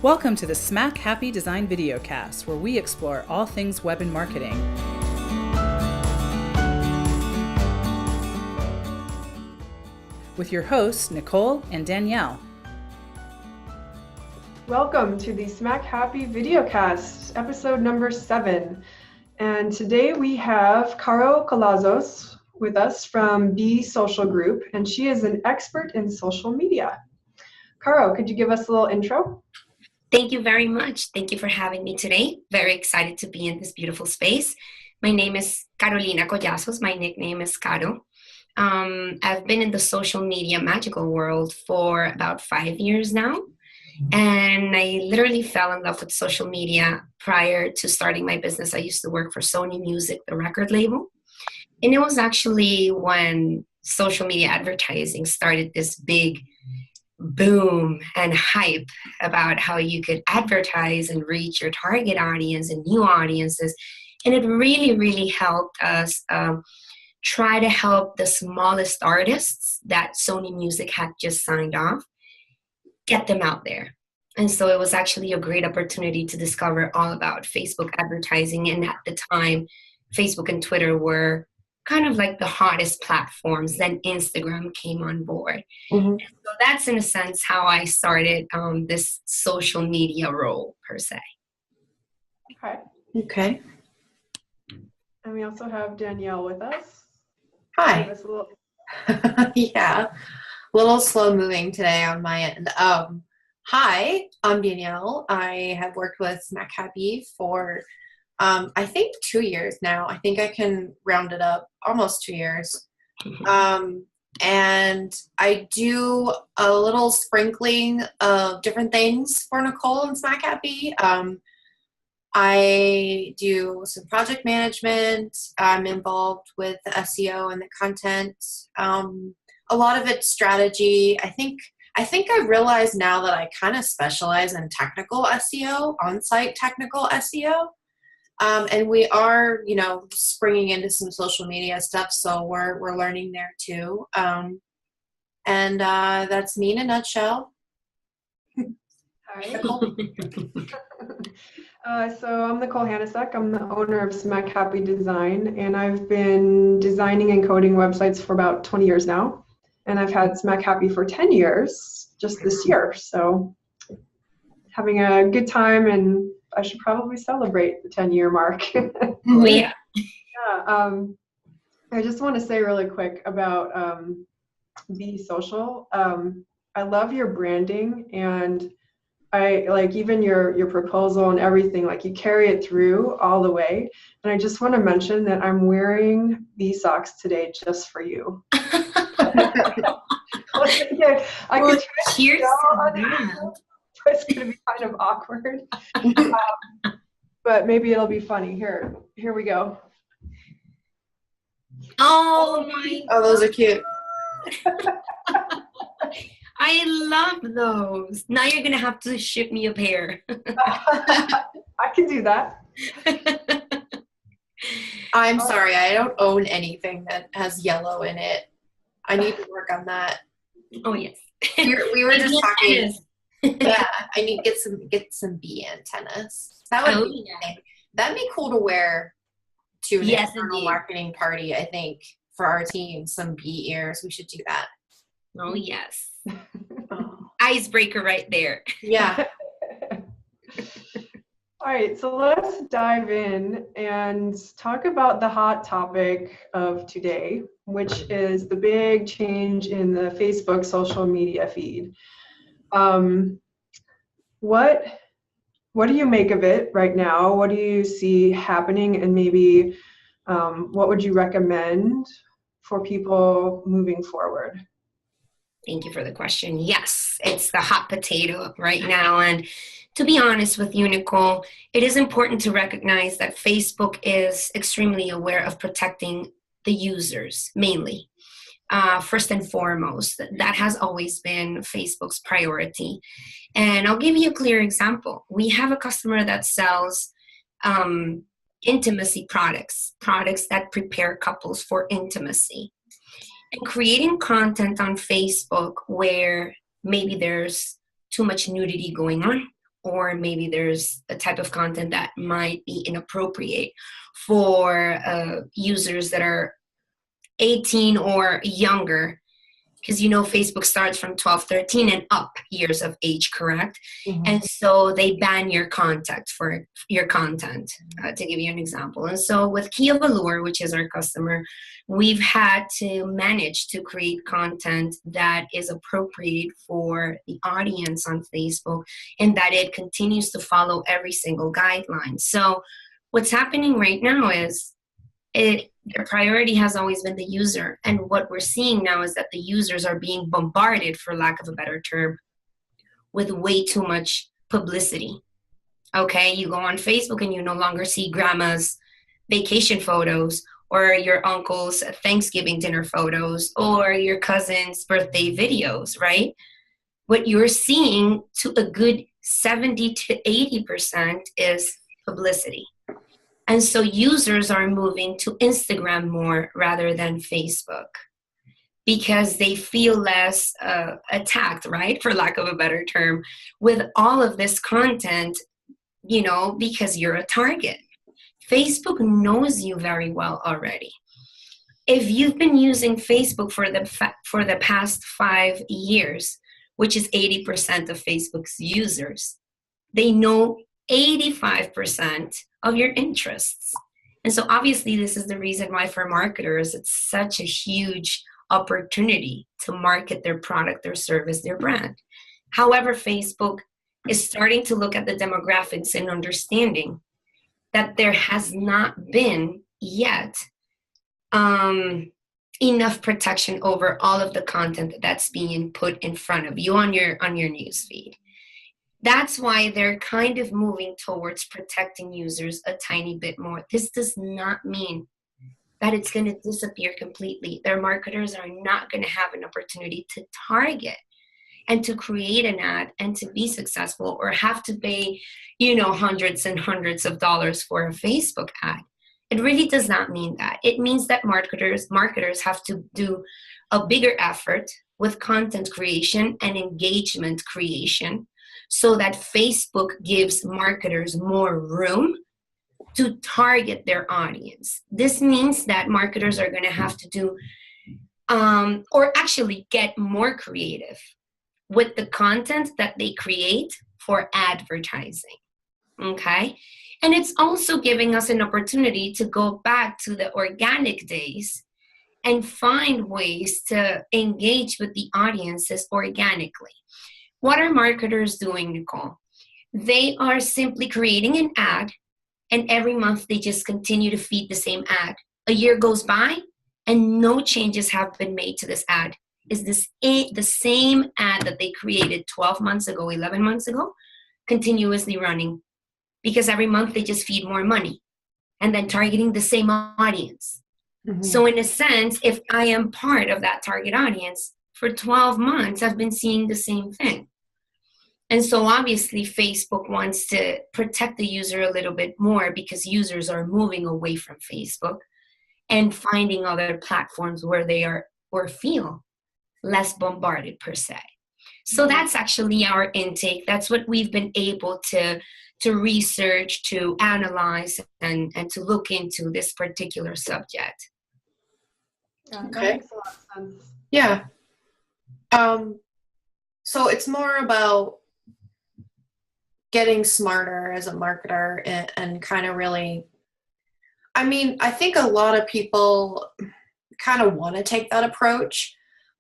Welcome to the Smack Happy Design Videocast, where we explore all things web and marketing. With your hosts, Nicole and Danielle. Welcome to the Smack Happy Videocast, episode number 7. And today we have Caro Calazos with us from Be Social Group, and she is an expert in social media. Caro, could you give us a little intro? Thank you very much. Thank you for having me today. Very excited to be in this beautiful space. My name is Carolina Collazos. My nickname is Caro. I've been in the social media magical world for about 5 years now. And I literally fell in love with social media prior to starting my business. I used to work for Sony Music, the record label. And it was actually when social media advertising started this big boom and hype about how you could advertise and reach your target audience and new audiences. And it really, really helped us try to help the smallest artists that Sony Music had just signed off, get them out there. And so it was actually a great opportunity to discover all about Facebook advertising. And at the time, Facebook and Twitter were kind of like the hottest platforms. Then Instagram came on board. Mm-hmm. And so that's in a sense how I started this social media role per se. Okay. And we also have Danielle with us. Hi. Yeah, a little slow moving today on my end. Hi, I'm Danielle. I have worked with Smack Happy for I think 2 years now. I think I can round it up, almost 2 years. And I do a little sprinkling of different things for Nicole and Smack Happy. I do some project management. I'm involved with the SEO and the content. A lot of it's strategy. I think I realize now that I kind of specialize in technical SEO, on-site technical SEO. And we are, springing into some social media stuff, so we're learning there too. And that's me in a nutshell. Hi. So I'm Nicole Hanasek. I'm the owner of Smack Happy Design, and I've been designing and coding websites for about 20 years now. And I've had Smack Happy for 10 years just this year. So having a good time, and I should probably celebrate the 10-year mark. Oh, yeah. Yeah. I just want to say really quick about Be Social. I love your branding, and I like even your proposal and everything. Like, you carry it through all the way. And I just want to mention that I'm wearing these socks today just for you. I could cheers. It's going to be kind of awkward, but maybe it'll be funny. Here we go. Oh my! Oh, those are cute. I love those. Now you're gonna have to ship me a pair. I can do that. I'm sorry, I don't own anything that has yellow in it. I need to work on that. Oh yes. We were just talking. Yeah, I need to get some bee antennas. That would be that'd be cool to wear to an external marketing party. I think for our team, some bee ears. We should do that. Oh yes. Icebreaker right there. Yeah. All right, so let's dive in and talk about the hot topic of today, which is the big change in the Facebook social media feed. What do you make of it right now? What do you see happening, and maybe what would you recommend for people moving forward? Thank you for the question. Yes, it's the hot potato right now. And to be honest with you, Nicole, it is important to recognize that Facebook is extremely aware of protecting the users, mainly. First and foremost, that has always been Facebook's priority. And I'll give you a clear example. We have a customer that sells intimacy products that prepare couples for intimacy. And creating content on Facebook where maybe there's too much nudity going on, or maybe there's a type of content that might be inappropriate for users that are 18 or younger, because Facebook starts from 12, 13 and up years of age, correct? Mhm. And so they ban your contact for your content, to give you an example. And so with Key of Allure, which is our customer, we've had to manage to create content that is appropriate for the audience on Facebook, and that it continues to follow every single guideline. So what's happening right now is their priority has always been the user. And what we're seeing now is that the users are being bombarded, for lack of a better term, with way too much publicity. Okay, you go on Facebook and you no longer see grandma's vacation photos or your uncle's Thanksgiving dinner photos or your cousin's birthday videos, right? What you're seeing to a good 70 to 80% is publicity. And so users are moving to Instagram more rather than Facebook because they feel less attacked, right? For lack of a better term, with all of this content, because you're a target. Facebook knows you very well already. If you've been using Facebook for the past 5 years, which is 80% of Facebook's users, they know 85% of your interests. And so obviously this is the reason why for marketers, it's such a huge opportunity to market their product, their service, their brand. However, Facebook is starting to look at the demographics and understanding that there has not been yet enough protection over all of the content that's being put in front of you on your newsfeed. That's why they're kind of moving towards protecting users a tiny bit more. This does not mean that it's going to disappear completely. Their marketers are not going to have an opportunity to target and to create an ad and to be successful or have to pay, hundreds and hundreds of dollars for a Facebook ad. It really does not mean that. It means that marketers have to do a bigger effort with content creation and engagement creation, so that Facebook gives marketers more room to target their audience. This means that marketers are going to have to do, or actually get more creative with the content that they create for advertising, okay? And it's also giving us an opportunity to go back to the organic days and find ways to engage with the audiences organically. What are marketers doing, Nicole? They are simply creating an ad, and every month they just continue to feed the same ad. A year goes by, and no changes have been made to this ad. Is this the same ad that they created 12 months ago, 11 months ago, continuously running? Because every month they just feed more money and then targeting the same audience. Mm-hmm. So in a sense, if I am part of that target audience, for 12 months, I've been seeing the same thing. And so obviously Facebook wants to protect the user a little bit more because users are moving away from Facebook and finding other platforms where they are or feel less bombarded per se. So that's actually our intake. That's what we've been able to research, to analyze, and to look into this particular subject. Yeah, Okay. that makes a lot of sense. Yeah. So it's more about getting smarter as a marketer and kind of really, I think a lot of people kind of want to take that approach,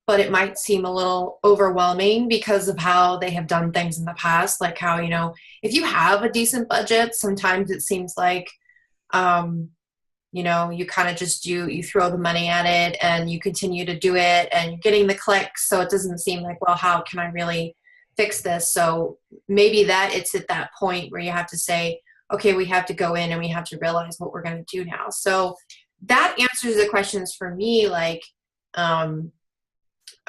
but it might seem a little overwhelming because of how they have done things in the past. Like how, if you have a decent budget, sometimes it seems like, you kind of just you throw the money at it and you continue to do it and you're getting the clicks. So it doesn't seem like, well, how can I really fix this? So maybe that it's at that point where you have to say, okay, we have to go in and we have to realize what we're going to do now. So that answers the questions for me, like, for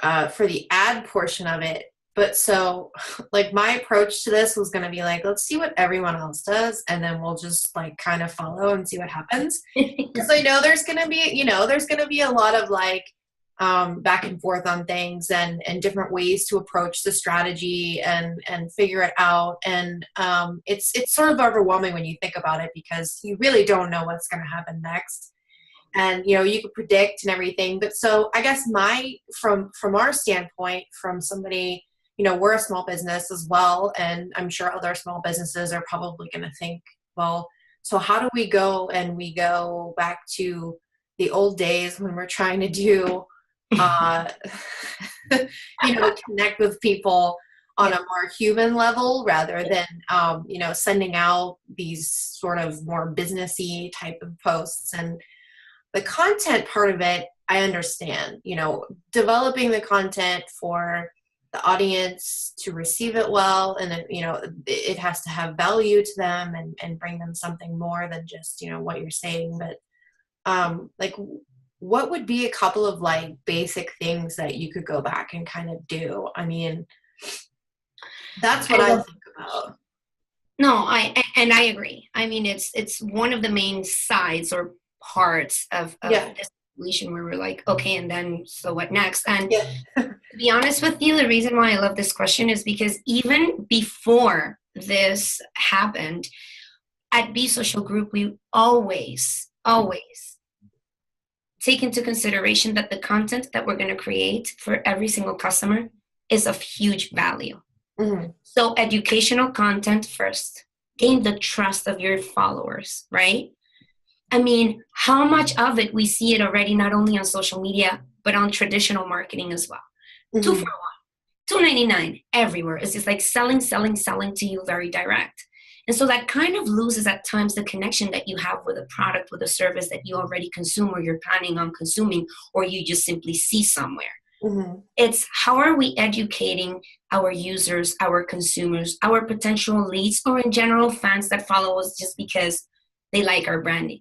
the ad portion of it. But so like my approach to this was going to be like, let's see what everyone else does. And then we'll just like kind of follow and see what happens. Because I know there's going to be, there's going to be a lot of like, back and forth on things and different ways to approach the strategy and figure it out. And it's sort of overwhelming when you think about it, because you really don't know what's going to happen next. And, you could predict and everything. But so I guess from our standpoint, from somebody, we're a small business as well. And I'm sure other small businesses are probably going to think, well, so how do we go back to the old days when we're trying to do, connect with people on a more human level rather than, sending out these sort of more businessy type of posts. And the content part of it, I understand, developing the content for the audience to receive it well. And, it has to have value to them and bring them something more than just, what you're saying. But what would be a couple of basic things that you could go back and kind of do? I mean, that's what I think about. No, I agree. I mean, it's one of the main sides or parts of this solution where we're like, okay, and then so what next? And to be honest with you, the reason why I love this question is because even before this happened at Be Social Group, we always take into consideration that the content that we're going to create for every single customer is of huge value. Mm-hmm. So educational content first, gain the trust of your followers, right? I mean, how much of it we see it already, not only on social media, but on traditional marketing as well. Mm-hmm. 2 for $1, $2.99 everywhere. It's just like selling to you, very direct. And so that kind of loses at times the connection that you have with a product, with a service that you already consume or you're planning on consuming, or you just simply see somewhere. Mm-hmm. It's how are we educating our users, our consumers, our potential leads, or in general fans that follow us just because they like our branding.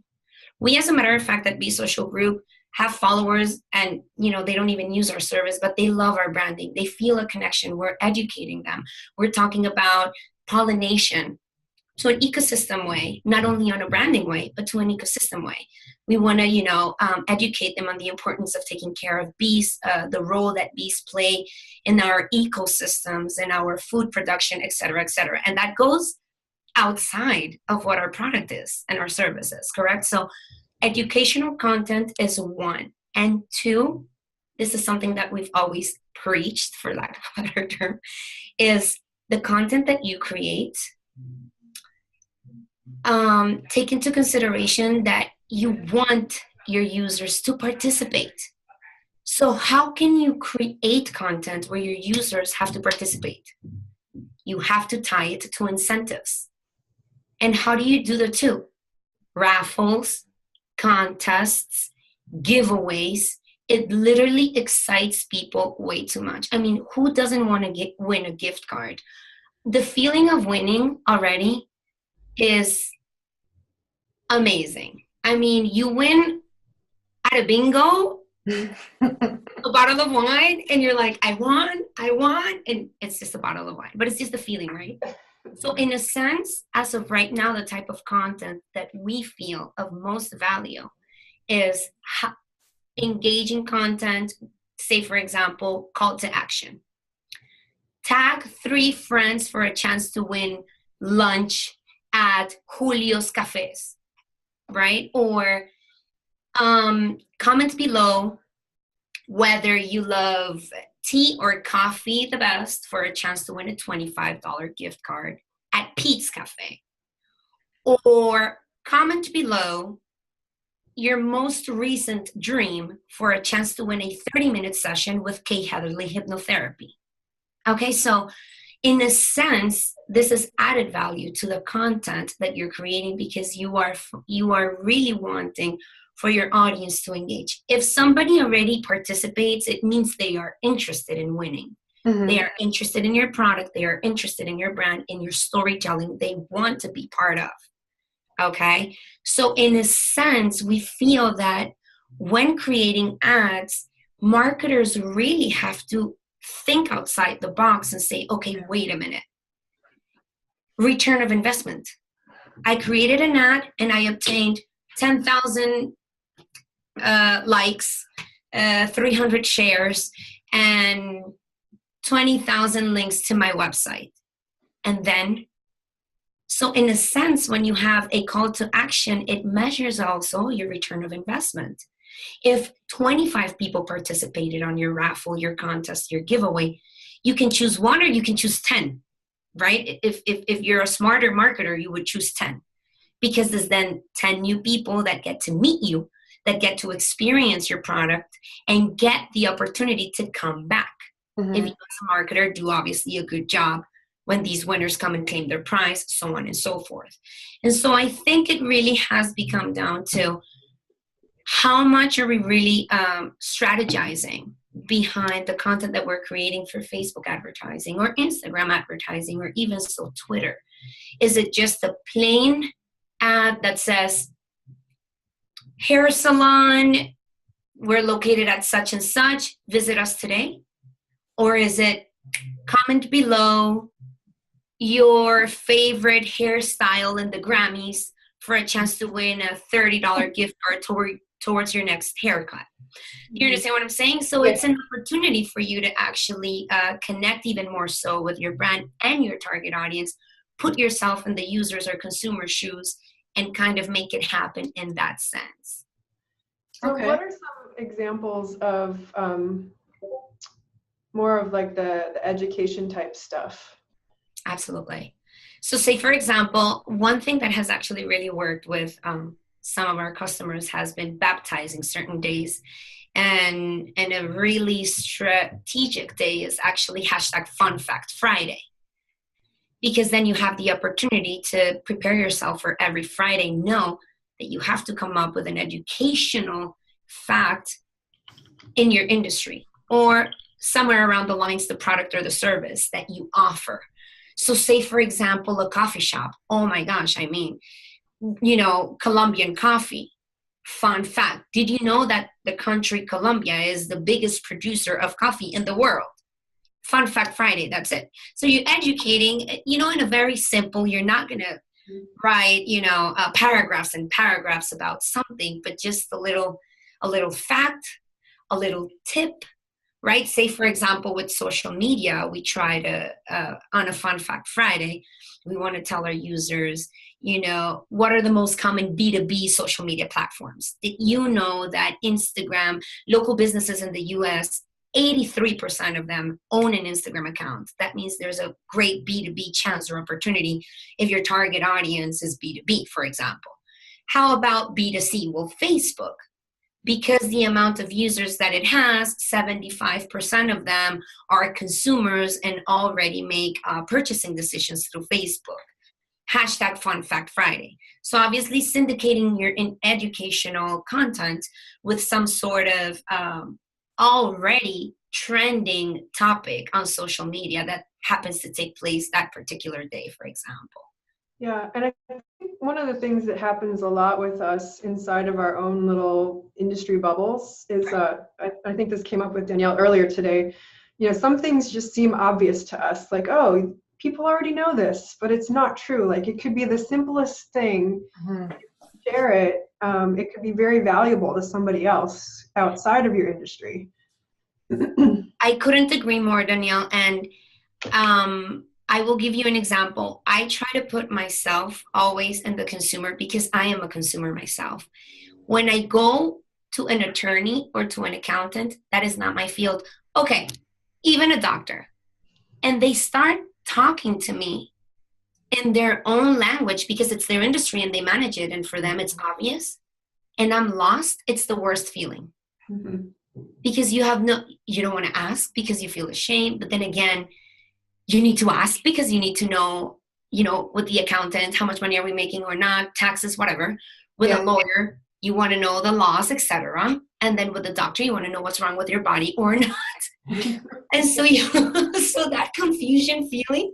We, as a matter of fact, at Be Social Group have followers and, they don't even use our service, but they love our branding. They feel a connection. We're educating them. We're talking about pollination to an ecosystem way, not only on a branding way, but to an ecosystem way. We want to, educate them on the importance of taking care of bees, the role that bees play in our ecosystems and our food production, et cetera, et cetera. And that goes outside of what our product is and our services, correct? So educational content is 1. And 2, this is something that we've always preached, for lack of a better term, is the content that you create, take into consideration that you want your users to participate. So how can you create content where your users have to participate? You have to tie it to incentives. And how do you do the 2? Raffles, contests, giveaways. It literally excites people way too much. I mean, who doesn't want to win a gift card? The feeling of winning already is amazing. I mean, you win at a bingo, a bottle of wine, and you're like, I won, and it's just a bottle of wine. But it's just the feeling, right? So in a sense, as of right now, the type of content that we feel of most value is engaging content, say, for example, call to action. Tag 3 friends for a chance to win lunch at Julio's Cafes, right? Or comment below whether you love tea or coffee the best for a chance to win a $25 gift card at Pete's Cafe. Or comment below your most recent dream for a chance to win a 30-minute session with Kay Heatherly Hypnotherapy. Okay, so in a sense, this is added value to the content that you're creating because you are really wanting for your audience to engage. If somebody already participates, it means they are interested in winning. Mm-hmm. They are interested in your product. They are interested in your brand, in your storytelling. They want to be part of. Okay? So in a sense, we feel that when creating ads, marketers really have to think outside the box and say, okay, wait a minute. Return of investment. I created an ad and I obtained 10,000 likes, 300 shares and 20,000 links to my website. And then, so in a sense, when you have a call to action, it measures also your return of investment. If 25 people participated on your raffle, your contest, your giveaway, you can choose one or you can choose 10, right? If you're a smarter marketer, you would choose 10, because there's then 10 new people that get to meet you, that get to experience your product and get the opportunity to come back. Mm-hmm. If you as a marketer do obviously a good job when these winners come and claim their prize, so on and so forth. And so I think it really has become down to how much are we really strategizing behind the content that we're creating for Facebook advertising or Instagram advertising or even so Twitter. Is it just a plain ad that says, hair salon, we're located at such and such, visit us today? Or is it comment below your favorite hairstyle in the Grammys for a chance to win a $30 gift card towards your next haircut? You understand what I'm saying? So it's an opportunity for you to actually connect even more so with your brand and your target audience, put yourself in the users or consumer shoes, and kind of make it happen in that sense. So what are some examples of more of like the education type stuff? Absolutely. So say, for example, one thing that has actually really worked with some of our customers has been baptizing certain days. And a really strategic day is actually #FunFactFriday. Because then you have the opportunity to prepare yourself for every Friday. Know that you have to come up with an educational fact in your industry or somewhere around the lines, the product or the service that you offer. So say, for example, a coffee shop. Oh my gosh, I mean, Colombian coffee. Fun fact, did you know that the country Colombia is the biggest producer of coffee in the world? Fun Fact Friday, that's it. So you're educating, in a very simple, you're not going to write, paragraphs and paragraphs about something, but just a little fact, a little tip, right? Say, for example, with social media, we try to, on a Fun Fact Friday, we want to tell our users, what are the most common B2B social media platforms? Did you know that Instagram, local businesses in the US, 83% of them own an Instagram account? That means there's a great B2B chance or opportunity if your target audience is B2B, for example. How about B2C? Well, Facebook, because the amount of users that it has, 75% of them are consumers and already make purchasing decisions through Facebook. #FunFactFriday. So obviously syndicating your educational content with some sort of already trending topic on social media that happens to take place that particular day, for example. Yeah, and I think one of the things that happens a lot with us inside of our own little industry bubbles is, I think this came up with Danielle earlier today, some things just seem obvious to us, like, oh, people already know this, but it's not true. Like, it could be the simplest thing. Mm-hmm. Share it. It could be very valuable to somebody else outside of your industry. I couldn't agree more, Danielle. And I will give you an example. I try to put myself always in the consumer because I am a consumer myself. When I go to an attorney or to an accountant, that is not my field. Okay, even a doctor. And they start talking to me in their own language because it's their industry and they manage it. And for them, it's obvious. And I'm lost. It's the worst feeling. Mm-hmm. Because you don't want to ask because you feel ashamed. But then again, you need to ask because you need to know, with the accountant, how much money are we making or not, taxes, whatever. With a lawyer, you want to know the laws, etc. And then with the doctor, you want to know what's wrong with your body or not. And so so that confusion feeling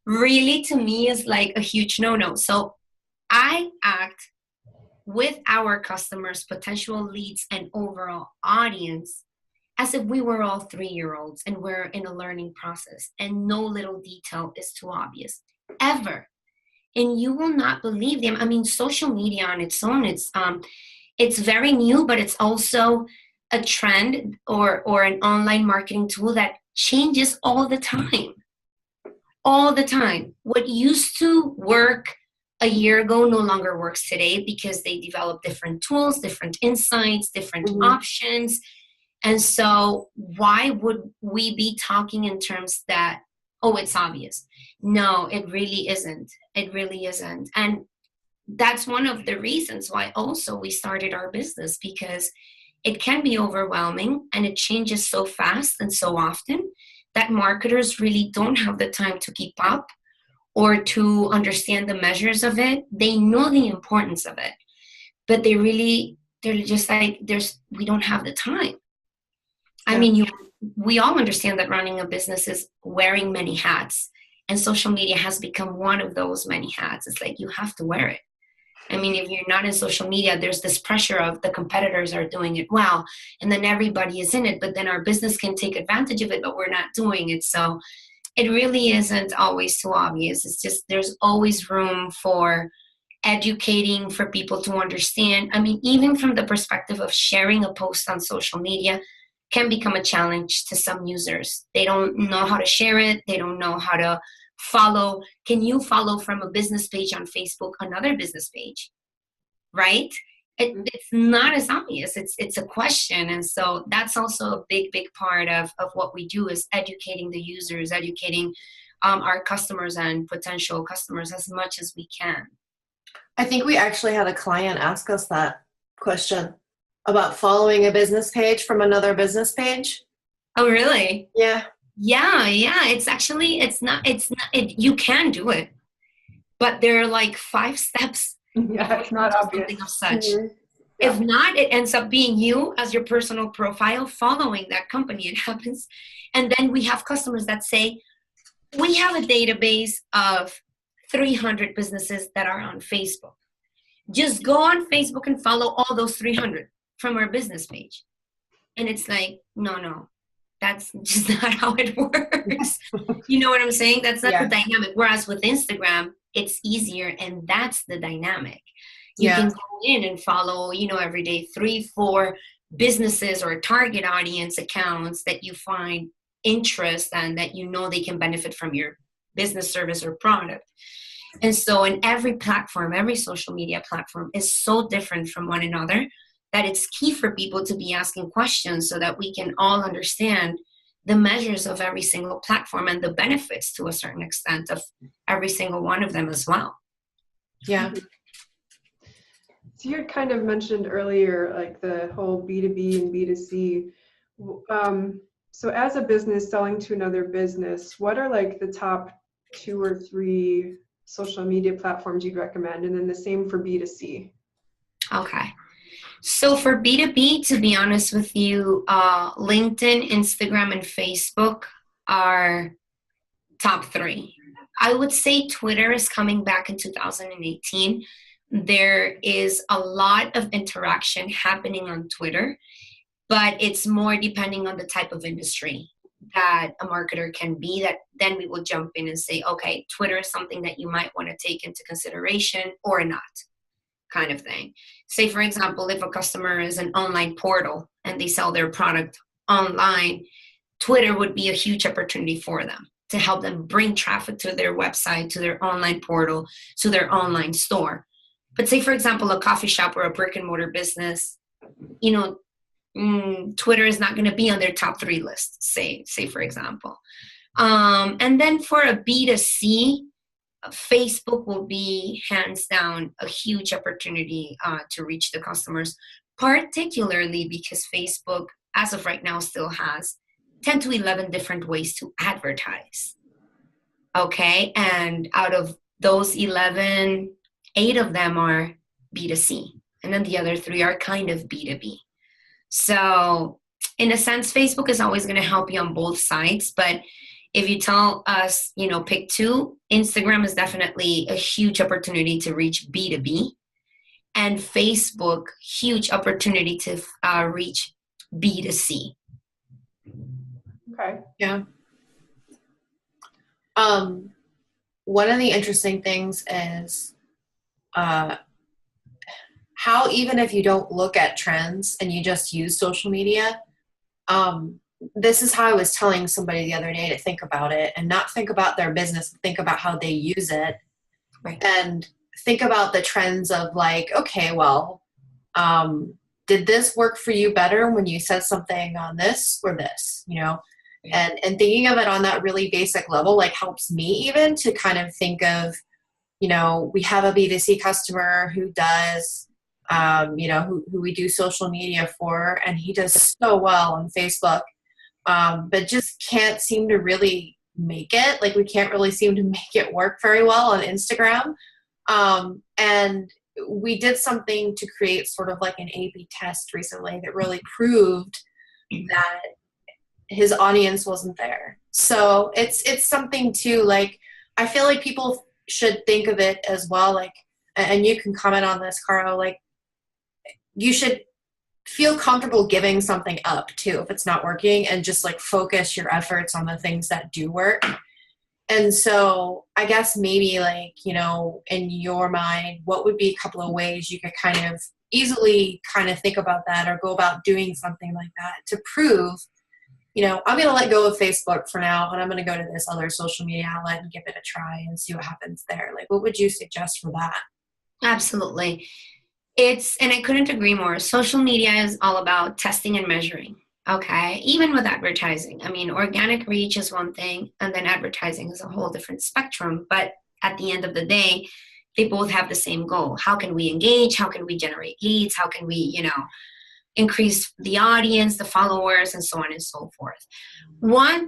really to me is like a huge no-no. So I act with our customers, potential leads, and overall audience as if we were all 3-year-olds and we're in a learning process and no little detail is too obvious ever. And you will not believe them. I mean, social media on its own, it's very new, but it's also a trend or an online marketing tool that changes all the time. All the time. What used to work a year ago no longer works today because they develop different tools, different insights, different options. And so why would we be talking in terms that, oh, it's obvious? No, it really isn't. It really isn't. And that's one of the reasons why also we started our business, because it can be overwhelming and it changes so fast and so often that marketers really don't have the time to keep up or to understand the measures of it. They know the importance of it, but they're just like, we don't have the time. I mean, we all understand that running a business is wearing many hats, and social media has become one of those many hats. It's like you have to wear it. I mean, if you're not in social media, there's this pressure of the competitors are doing it well, and then everybody is in it, but then our business can take advantage of it, but we're not doing it. So it really isn't always too obvious. It's just there's always room for educating, for people to understand. I mean, even from the perspective of sharing a post on social media can become a challenge to some users. They don't know how to share it. They don't know how to follow. Can you follow from a business page on Facebook another business page? Right? It's not as obvious. It's a question. And so that's also a big part of what we do, is educating the users, educating our customers and potential customers as much as we can. I think we actually had a client ask us that question about following a business page from another business page. Oh, really? Yeah. Yeah. You can do it, but there are like 5 steps. Yeah, it's not obvious. Something of such. Yeah. If not, it ends up being you as your personal profile following that company. It happens. And then we have customers that say, we have a database of 300 businesses that are on Facebook. Just go on Facebook and follow all those 300 from our business page. And it's like, no, that's just not how it works. You know what I'm saying? That's not the dynamic. Whereas with Instagram, it's easier, and that's the dynamic. You can go in and follow, every day 3-4 businesses or target audience accounts that you find interest and that they can benefit from your business, service, or product. And so in every platform, every social media platform is so different from one another that it's key for people to be asking questions so that we can all understand the measures of every single platform and the benefits to a certain extent of every single one of them as well. Yeah. So you had kind of mentioned earlier, like the whole B2B and B2C. So as a business selling to another business, what are like the top 2 or 3 social media platforms you'd recommend? And then the same for B2C. Okay. So for B2B, to be honest with you, LinkedIn, Instagram, and Facebook are top 3. I would say Twitter is coming back in 2018. There is a lot of interaction happening on Twitter, but it's more depending on the type of industry that a marketer can be, that then we will jump in and say, okay, Twitter is something that you might want to take into consideration or not, kind of thing. Say, for example, if a customer is an online portal and they sell their product online, Twitter would be a huge opportunity for them to help them bring traffic to their website, to their online portal, to their online store. But say, for example, a coffee shop or a brick and mortar business, Twitter is not going to be on their top 3 list, say for example. And then for a B2C, Facebook will be hands down a huge opportunity to reach the customers, particularly because Facebook, as of right now, still has 10 to 11 different ways to advertise. Okay, and out of those 11, 8 of them are B2C, and then the other 3 are kind of B2B. So in a sense, Facebook is always going to help you on both sides. But if you tell us, pick 2, Instagram is definitely a huge opportunity to reach B2B, and Facebook, huge opportunity to reach B2C. Okay. Yeah. One of the interesting things is how even if you don't look at trends and you just use social media, this is how I was telling somebody the other day to think about it and not think about their business, think about how they use it. Right. And think about the trends of like, okay, well, did this work for you better when you said something on this or this, you know? And thinking of it on that really basic level, like helps me even to kind of think of, you know, we have a B2C customer who does, you know, who we do social media for, and he does so well on Facebook, but just can't seem to really make it. Like we can't really seem to make it work very well on Instagram. And we did something to create sort of like an A/B test recently that really proved that his audience wasn't there. So it's something too, like, I feel like people should think of it as well, like, and you can comment on this, Caro, like, you should feel comfortable giving something up too if it's not working, and just like focus your efforts on the things that do work. And so I guess maybe like, you know, in your mind, what would be a couple of ways you could kind of easily kind of think about that or go about doing something like that to prove, you know, I'm going to let go of Facebook for now and I'm going to go to this other social media outlet and give it a try and see what happens there. Like, what would you suggest for that? Absolutely. And I couldn't agree more. Social media is all about testing and measuring. Okay. Even with advertising. I mean, organic reach is one thing, and then advertising is a whole different spectrum. But at the end of the day, they both have the same goal. How can we engage? How can we generate leads? How can we, you know, increase the audience, the followers, and so on and so forth.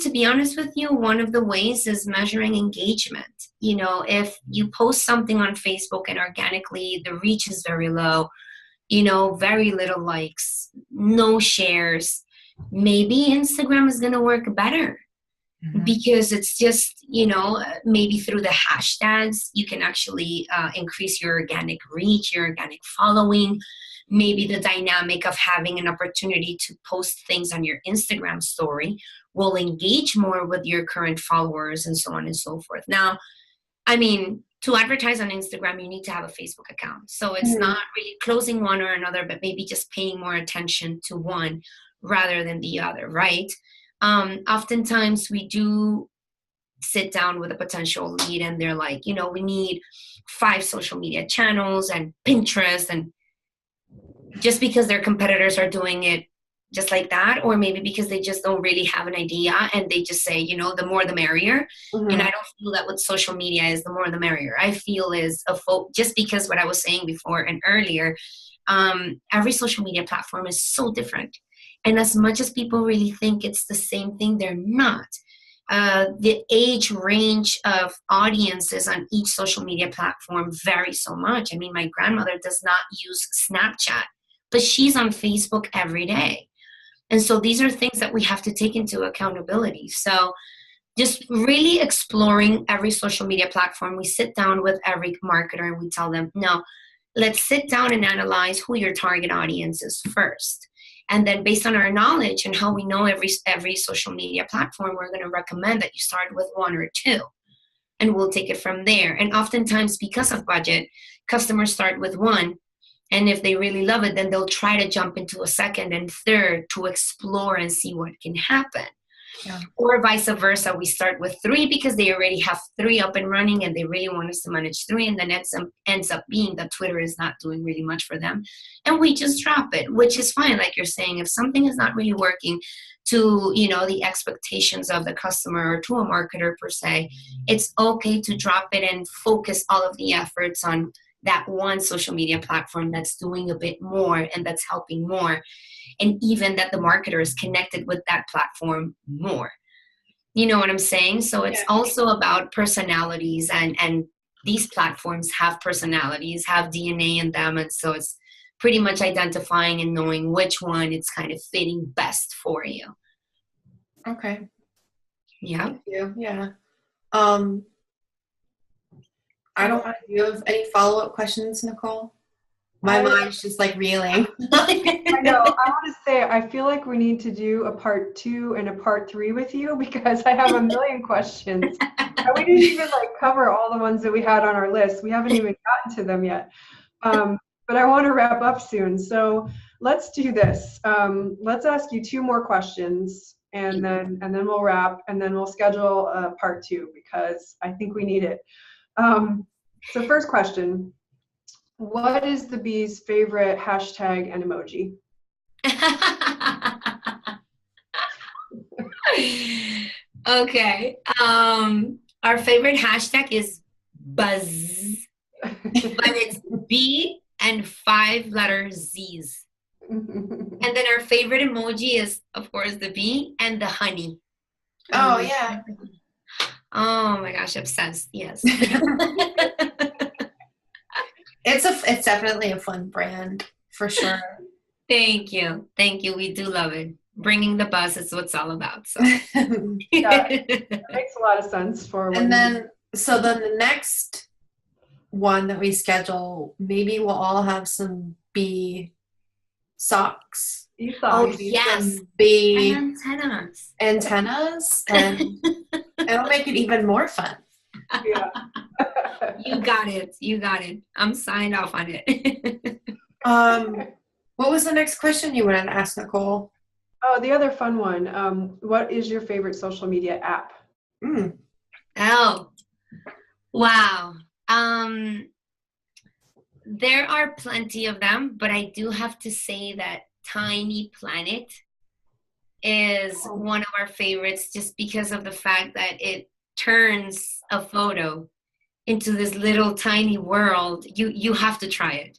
To be honest with you, one of the ways is measuring engagement. You know, if you post something on Facebook and organically the reach is very low, you know, very little likes, no shares, maybe Instagram is going to work better. Because it's just, you know, maybe through the hashtags, you can actually increase your organic reach, your organic following. Maybe the dynamic of having an opportunity to post things on your Instagram story will engage more with your current followers and so on and so forth. Now, I mean, to advertise on Instagram, you need to have a Facebook account. So it's not really closing one or another, but maybe just paying more attention to one rather than the other, right? Oftentimes we do sit down with a potential lead and they're like, you know, we need 5 social media channels and Pinterest, and just because their competitors are doing it just like that, or maybe because they just don't really have an idea and they just say, you know, the more the merrier. And I don't feel that with social media is the more the merrier. I feel is just because what I was saying before and earlier, every social media platform is so different. And as much as people really think it's the same thing, they're not. The age range of audiences on each social media platform varies so much. I mean, my grandmother does not use Snapchat, but she's on Facebook every day. And so these are things that we have to take into accountability. So just really exploring every social media platform. We sit down with every marketer and we tell them, no, let's sit down and analyze who your target audience is first. And then based on our knowledge and how we know every social media platform, we're going to recommend that you start with 1 or 2. And we'll take it from there. And oftentimes, because of budget, customers start with 1. And if they really love it, then they'll try to jump into a 2nd and 3rd to explore and see what can happen. Yeah. Or vice versa, we start with 3 because they already have 3 up and running and they really want us to manage 3, and then it ends up being that Twitter is not doing really much for them, and we just drop it, which is fine. Like you're saying, if something is not really working to, you know, the expectations of the customer or to a marketer per se, it's okay to drop it and focus all of the efforts on that one social media platform that's doing a bit more and that's helping more. And even that the marketer is connected with that platform more. You know what I'm saying? So it's also about personalities, and these platforms have personalities, have DNA in them. And so it's pretty much identifying and knowing which one it's kind of fitting best for you. Okay. Yeah. Thank you. Yeah. I don't know. Do you have any follow-up questions, Nicole? My mind's just like reeling. I know. I want to say, I feel like we need to do a part 2 and a part 3 with you, because I have a million questions. And we didn't even like cover all the ones that we had on our list. We haven't even gotten to them yet. but I want to wrap up soon. So let's do this. Let's ask you two more questions, and then we'll wrap, and then we'll schedule a part 2 because I think we need it. So first question: what is the Bee's favorite hashtag and emoji? Okay. Our favorite hashtag is buzz, but it's B and 5-letter Z's. And then our favorite emoji is, of course, the bee and the honey. Oh, yeah. Oh my gosh, obsessed. Yes. It's definitely a fun brand for sure. Thank you. Thank you. We do love it. Bringing the buzz is what it's all about. So. Yeah, it makes a lot of sense for when And then the next one that we schedule, maybe we'll all have some bee socks. you Oh, thought. yes. Some bee And antennas, and it'll make it even more fun. Yeah. You got it. You got it. I'm signed off on it. What was the next question you wanted to ask, Nicole? Oh, the other fun one. What is your favorite social media app? Oh, wow. There are plenty of them, but I do have to say that Tiny Planet is one of our favorites just because of the fact that it turns a photo into this little tiny world. You have to try it.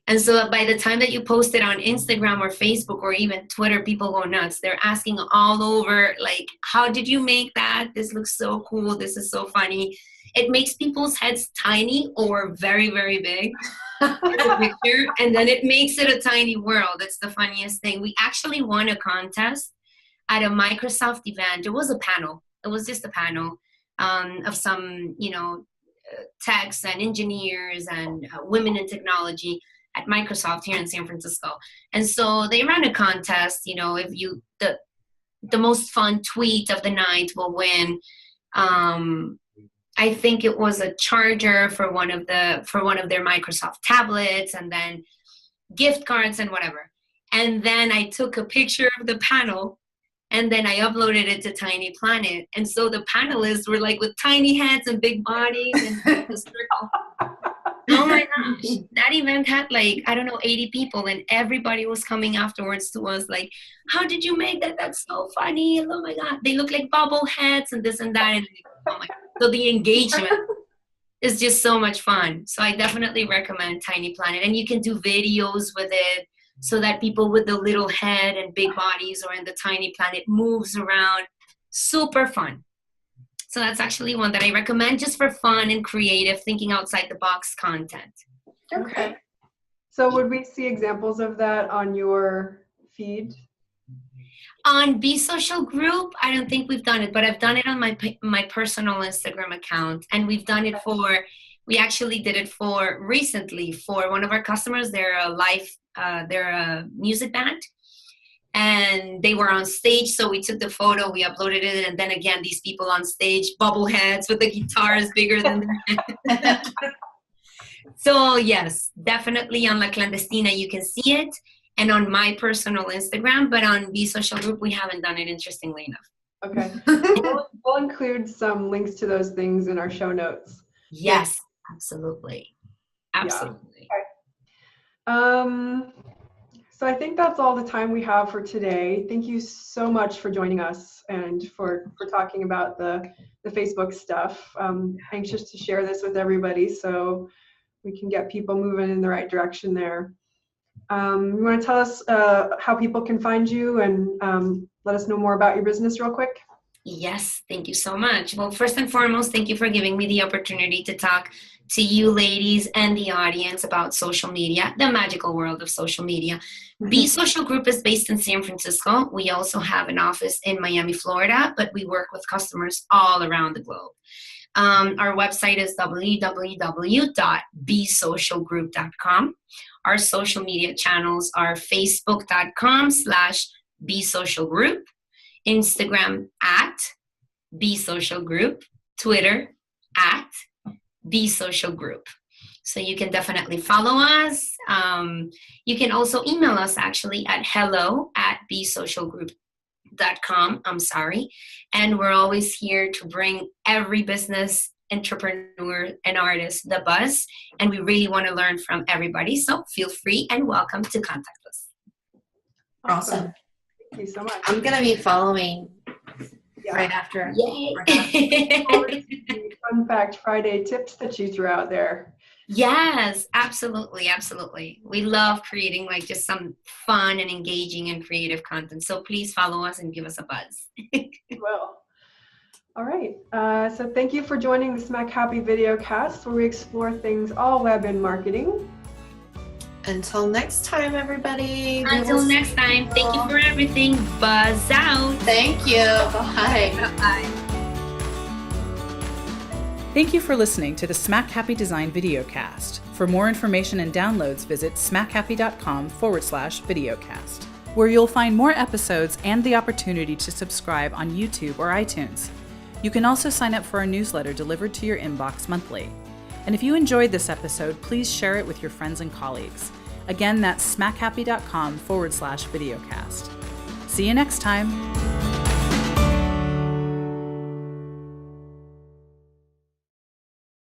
And so by the time that you post it on Instagram or Facebook or even Twitter, people go nuts. They're asking all over, like, how did you make that? This looks so cool. This is so funny. It makes people's heads tiny or very, very big in the picture, and then it makes it a tiny world. It's the funniest thing. We actually won a contest at a Microsoft event. It was a panel. It was just a panel of some, techs and engineers and women in technology at Microsoft here in San Francisco. And so they ran a contest, if you, the most fun tweet of the night will win. I think it was a charger for one of their Microsoft tablets, and then gift cards and whatever. And then I took a picture of the panel, and then I uploaded it to Tiny Planet. And so the panelists were like with tiny heads and big bodies and the circle. Oh my gosh, that event had 80 people, and everybody was coming afterwards to us like, how did you make that? That's so funny. Oh my God. They look like bubble heads and this and that. And oh my God. So the engagement is just so much fun. So I definitely recommend Tiny Planet. And you can do videos with it so that people with the little head and big bodies or in the Tiny Planet moves around. Super fun. So that's actually one that I recommend just for fun and creative, thinking outside the box content. Okay. So would we see examples of that on your feed? On Be Social Group, I don't think we've done it, but I've done it on my personal Instagram account. And we've done it we actually did it recently for one of our customers. They're a music band. And they were on stage, so we took the photo, we uploaded it, and then again, these people on stage, bubble heads with the guitars bigger than their head. So yes, definitely on La Clandestina you can see it, and on my personal Instagram, but on Be Social Group we haven't done it, interestingly enough. Okay. We'll include some links to those things in our show notes. Yes, absolutely. Absolutely. Yeah. Okay. So I think that's all the time we have for today. Thank you so much for joining us and for talking about the Facebook stuff. I'm anxious to share this with everybody so we can get people moving in the right direction there. You want to tell us how people can find you and let us know more about your business real quick? Yes, thank you so much. Well, first and foremost, thank you for giving me the opportunity to talk to you ladies and the audience about social media, the magical world of social media. Be Social Group is based in San Francisco. We also have an office in Miami, Florida, but we work with customers all around the globe. Our website is www.besocialgroup.com. Our social media channels are facebook.com/besocialgroup, Instagram @besocialgroup, Twitter @besocialgroup. So you can definitely follow us. You can also email us actually at hello@besocialgroup.com. I'm sorry. And we're always here to bring every business entrepreneur and artist the buzz. And we really want to learn from everybody. So feel free and welcome to contact us. Awesome. Thank you so much. I'm going to be following Yeah. right after. Yay. Fun fact Friday tips that you threw out there. Yes, absolutely. Absolutely. We love creating like just some fun and engaging and creative content. So please follow us and give us a buzz. Well, all right. So thank you for joining the Smack Happy Videocast, where we explore things all web and marketing. Until next time, everybody. Until next time, thank you for everything. Buzz out. Thank you. Bye. Bye. Thank you for listening to the Smack Happy Design Videocast. For more information and downloads, visit smackhappy.com/videocast, where you'll find more episodes and the opportunity to subscribe on YouTube or iTunes. You can also sign up for our newsletter delivered to your inbox monthly. And if you enjoyed this episode, please share it with your friends and colleagues. Again, that's smackhappy.com/videocast. See you next time.